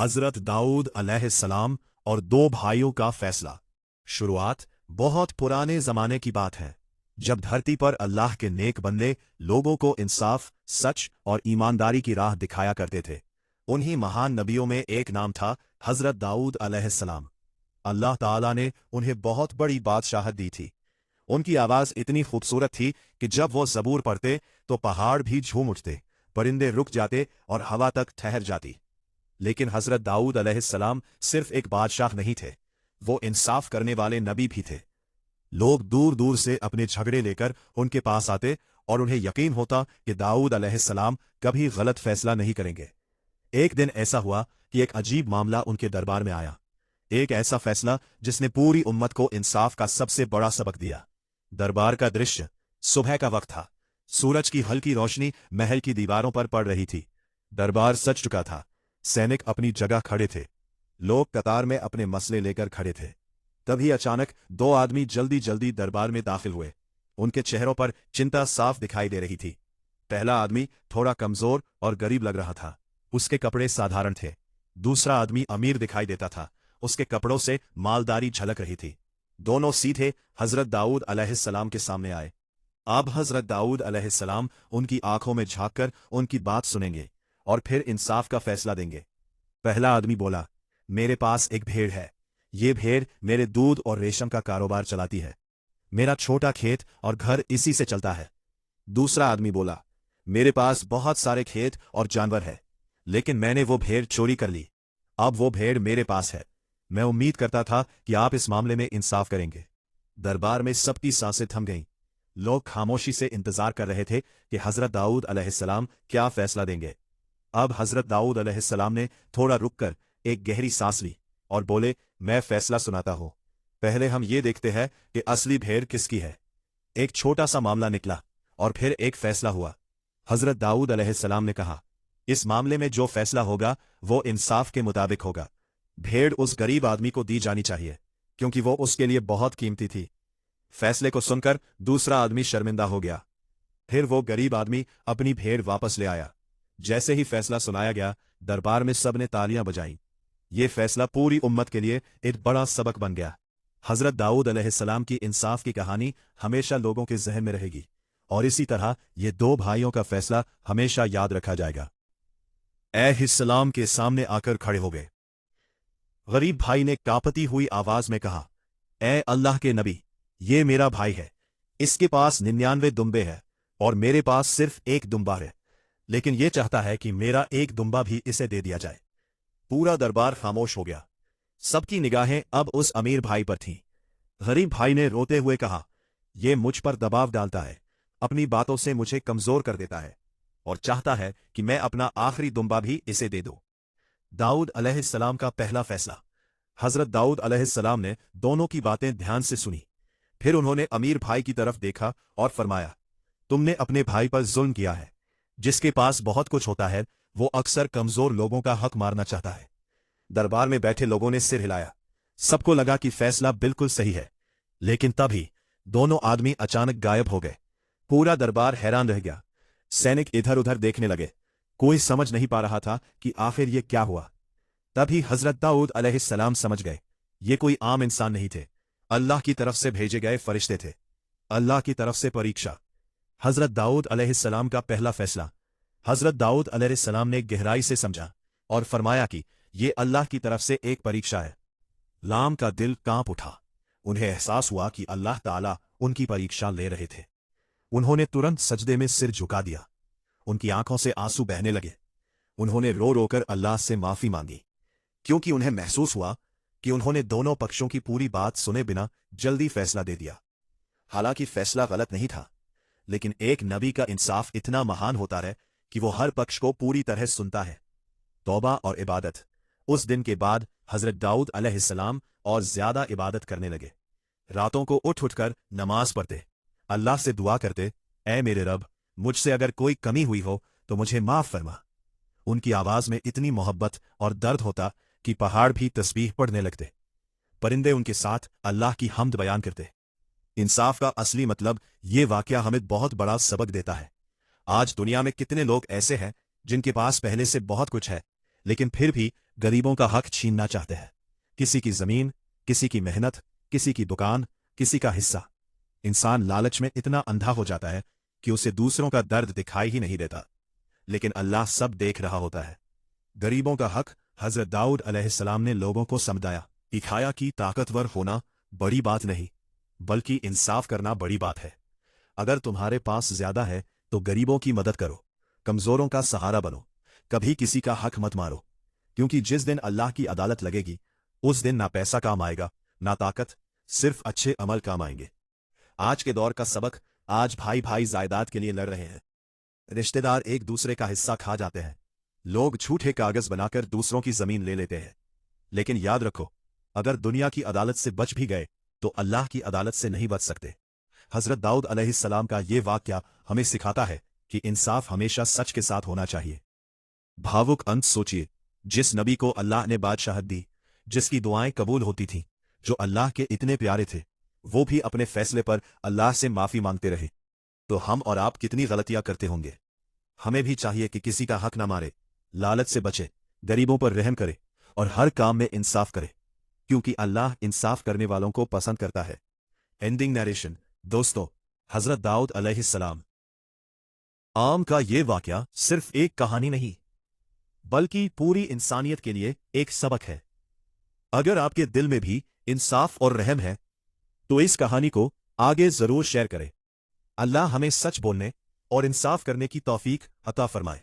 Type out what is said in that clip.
हजरत दाऊद अलैहिस्सलाम और दो भाइयों का फैसला। शुरुआत बहुत पुराने जमाने की बात है, जब धरती पर अल्लाह के नेक बंदे लोगों को इंसाफ, सच और ईमानदारी की राह दिखाया करते थे। उन्हीं महान नबियों में एक नाम था हजरत दाऊद अलैहिस्सलाम। अल्लाह ताला ने उन्हें बहुत बड़ी बादशाहत दी थी। उनकी आवाज़ इतनी खूबसूरत थी कि जब वो ज़बूर पढ़ते तो पहाड़ भी झूम उठते, परिंदे रुक जाते और हवा तक ठहर जाती। लेकिन हजरत दाऊद अलैहिस्सलाम सिर्फ एक बादशाह नहीं थे, वो इंसाफ करने वाले नबी भी थे। लोग दूर दूर से अपने झगड़े लेकर उनके पास आते और उन्हें यकीन होता कि दाऊद अलैहिस्सलाम कभी गलत फैसला नहीं करेंगे। एक दिन ऐसा हुआ कि एक अजीब मामला उनके दरबार में आया, एक ऐसा फैसला जिसने पूरी उम्मत को इंसाफ का सबसे बड़ा सबक दिया। दरबार का दृश्य सुबह का वक्त था। सूरज की हल्की रोशनी महल की दीवारों पर पड़ रही थी। दरबार सज चुका था। सैनिक अपनी जगह खड़े थे। लोग कतार में अपने मसले लेकर खड़े थे। तभी अचानक दो आदमी जल्दी जल्दी दरबार में दाखिल हुए। उनके चेहरों पर चिंता साफ दिखाई दे रही थी। पहला आदमी थोड़ा कमजोर और गरीब लग रहा था। उसके कपड़े साधारण थे। दूसरा आदमी अमीर दिखाई देता था। उसके कपड़ों से मालदारी झलक रही थी। दोनों सीधे हजरत दाऊद अलैहिस्सलाम के सामने आए। अब हजरत दाऊद अलैहिस्सलाम उनकी आंखों में झांककर उनकी बात सुनेंगे और फिर इंसाफ का फैसला देंगे। पहला आदमी बोला, मेरे पास एक भेड़ है। ये भेड़ मेरे दूध और रेशम का कारोबार चलाती है। मेरा छोटा खेत और घर इसी से चलता है। दूसरा आदमी बोला, मेरे पास बहुत सारे खेत और जानवर है, लेकिन मैंने वो भेड़ चोरी कर ली। अब वो भेड़ मेरे पास है। मैं उम्मीद करता था कि आप इस मामले में इंसाफ करेंगे। दरबार में सबकी सांसें थम गईं। लोग खामोशी से इंतजार कर रहे थे कि हजरत दाऊद अलैहिस्सलाम क्या फैसला देंगे। अब हजरत दाऊद अलैहिस्सलाम ने थोड़ा रुककर एक गहरी सांस ली और बोले, मैं फैसला सुनाता हूं। पहले हम ये देखते हैं कि असली भेड़ किसकी है। एक छोटा सा मामला निकला और फिर एक फैसला हुआ। हजरत दाऊद अलैहिस्सलाम ने कहा, इस मामले में जो फैसला होगा वो इंसाफ के मुताबिक होगा। भेड़ उस गरीब आदमी को दी जानी चाहिए, क्योंकि वो उसके लिए बहुत कीमती थी। फैसले को सुनकर दूसरा आदमी शर्मिंदा हो गया। फिर वो गरीब आदमी अपनी भेड़ वापस ले आया। जैसे ही फैसला सुनाया गया, दरबार में सबने तालियां बजाईं। ये फैसला पूरी उम्मत के लिए एक बड़ा सबक बन गया। हजरत दाऊद अलैहिस्सलाम की इंसाफ की कहानी हमेशा लोगों के जहन में रहेगी, और इसी तरह ये दो भाइयों का फैसला हमेशा याद रखा जाएगा। अलैहिस्सलाम के सामने आकर खड़े हो गए। गरीब भाई ने कांपती हुई आवाज में कहा, ए अल्लाह के नबी, ये मेरा भाई है। इसके पास 99 दुम्बे हैं और मेरे पास सिर्फ एक दुम्बा है, लेकिन ये चाहता है कि मेरा एक दुम्बा भी इसे दे दिया जाए। पूरा दरबार खामोश हो गया। सबकी निगाहें अब उस अमीर भाई पर थीं। गरीब भाई ने रोते हुए कहा, यह मुझ पर दबाव डालता है, अपनी बातों से मुझे कमजोर कर देता है और चाहता है कि मैं अपना आखिरी दुम्बा भी इसे दे दूं। दाऊद अलैहिस्सलाम का पहला फैसला। हजरत दाऊद अलैहिस्सलाम ने दोनों की बातें ध्यान से सुनी। फिर उन्होंने अमीर भाई की तरफ देखा और फरमाया, तुमने अपने भाई पर जुल्म किया है। जिसके पास बहुत कुछ होता है वो अक्सर कमजोर लोगों का हक मारना चाहता है। दरबार में बैठे लोगों ने सिर हिलाया। सबको लगा कि फैसला बिल्कुल सही है। लेकिन तभी दोनों आदमी अचानक गायब हो गए। पूरा दरबार हैरान रह गया। सैनिक इधर उधर देखने लगे। कोई समझ नहीं पा रहा था कि आखिर ये क्या हुआ। तभी हजरत दाऊद अलैहिस्सलाम समझ गए, ये कोई आम इंसान नहीं थे, अल्लाह की तरफ से भेजे गए फरिश्ते थे। अल्लाह की तरफ से परीक्षा। हजरत दाऊद अलैहिस्सलाम का पहला फैसला। हजरत दाऊद अलैहिस्सलाम ने गहराई से समझा और फरमाया कि यह अल्लाह की तरफ से एक परीक्षा है। लाम का दिल कांप उठा। उन्हें एहसास हुआ कि अल्लाह ताला उनकी परीक्षा ले रहे थे। उन्होंने तुरंत सजदे में सिर झुका दिया। उनकी आंखों से आंसू बहने लगे। उन्होंने रो रो कर अल्लाह से माफी मांगी, क्योंकि उन्हें महसूस हुआ कि उन्होंने दोनों पक्षों की पूरी बात सुने बिना जल्दी फैसला दे दिया। हालांकि फैसला गलत नहीं था, लेकिन एक नबी का इंसाफ इतना महान होता है कि वो हर पक्ष को पूरी तरह सुनता है। तौबा और इबादत। उस दिन के बाद हजरत दाऊद अलैहिस्सलाम और ज्यादा इबादत करने लगे। रातों को उठ उठकर नमाज पढ़ते, अल्लाह से दुआ करते, ऐ मेरे रब, मुझसे अगर कोई कमी हुई हो तो मुझे माफ फरमा। उनकी आवाज में इतनी मोहब्बत और दर्द होता कि पहाड़ भी तस्बीह पढ़ने लगते। परिंदे उनके साथ अल्लाह की हम्द बयान करते। इंसाफ का असली मतलब ये वाकया हमें बहुत बड़ा सबक देता है। आज दुनिया में कितने लोग ऐसे हैं जिनके पास पहले से बहुत कुछ है, लेकिन फिर भी गरीबों का हक छीनना चाहते हैं। किसी की जमीन, किसी की मेहनत, किसी की दुकान, किसी का हिस्सा। इंसान लालच में इतना अंधा हो जाता है कि उसे दूसरों का दर्द दिखाई ही नहीं देता। लेकिन अल्लाह सब देख रहा होता है। गरीबों का हक हजरत दाऊद अलैहिस्सलाम ने लोगों को समझाया, दिखाया कि ताकतवर होना बड़ी बात नहीं, बल्कि इंसाफ करना बड़ी बात है। अगर तुम्हारे पास ज्यादा है तो गरीबों की मदद करो, कमजोरों का सहारा बनो, कभी किसी का हक मत मारो, क्योंकि जिस दिन अल्लाह की अदालत लगेगी उस दिन ना पैसा काम आएगा, ना ताकत, सिर्फ अच्छे अमल काम आएंगे। आज के दौर का सबक, आज भाई भाई जायदाद के लिए लड़ रहे हैं। रिश्तेदार एक दूसरे का हिस्सा खा जाते हैं। लोग झूठे कागज बनाकर दूसरों की जमीन ले लेते हैं। लेकिन याद रखो, अगर दुनिया की अदालत से बच भी गए तो अल्लाह की अदालत से नहीं बच सकते। हजरत दाऊद अलैहिस्सलाम का ये वाकया हमें सिखाता है कि इंसाफ हमेशा सच के साथ होना चाहिए। भावुक अंत सोचिए, जिस नबी को अल्लाह ने बादशाहत दी, जिसकी दुआएं कबूल होती थीं, जो अल्लाह के इतने प्यारे थे, वो भी अपने फैसले पर अल्लाह से माफी मांगते रहे। तो हम और आप कितनी गलतियां करते होंगे। हमें भी चाहिए कि किसी का हक ना मारे, लालच से बचे, गरीबों पर रहम करे और हर काम में इंसाफ करे, क्योंकि अल्लाह इंसाफ करने वालों को पसंद करता है। Ending narration. दोस्तों, हजरत दाऊद अलैहिस्सलाम आम का ये वाकया सिर्फ एक कहानी नहीं, बल्कि पूरी इंसानियत के लिए एक सबक है। अगर आपके दिल में भी इंसाफ और रहम है तो इस कहानी को आगे जरूर शेयर करें। अल्लाह हमें सच बोलने और इंसाफ करने की तौफीक अता फरमाए।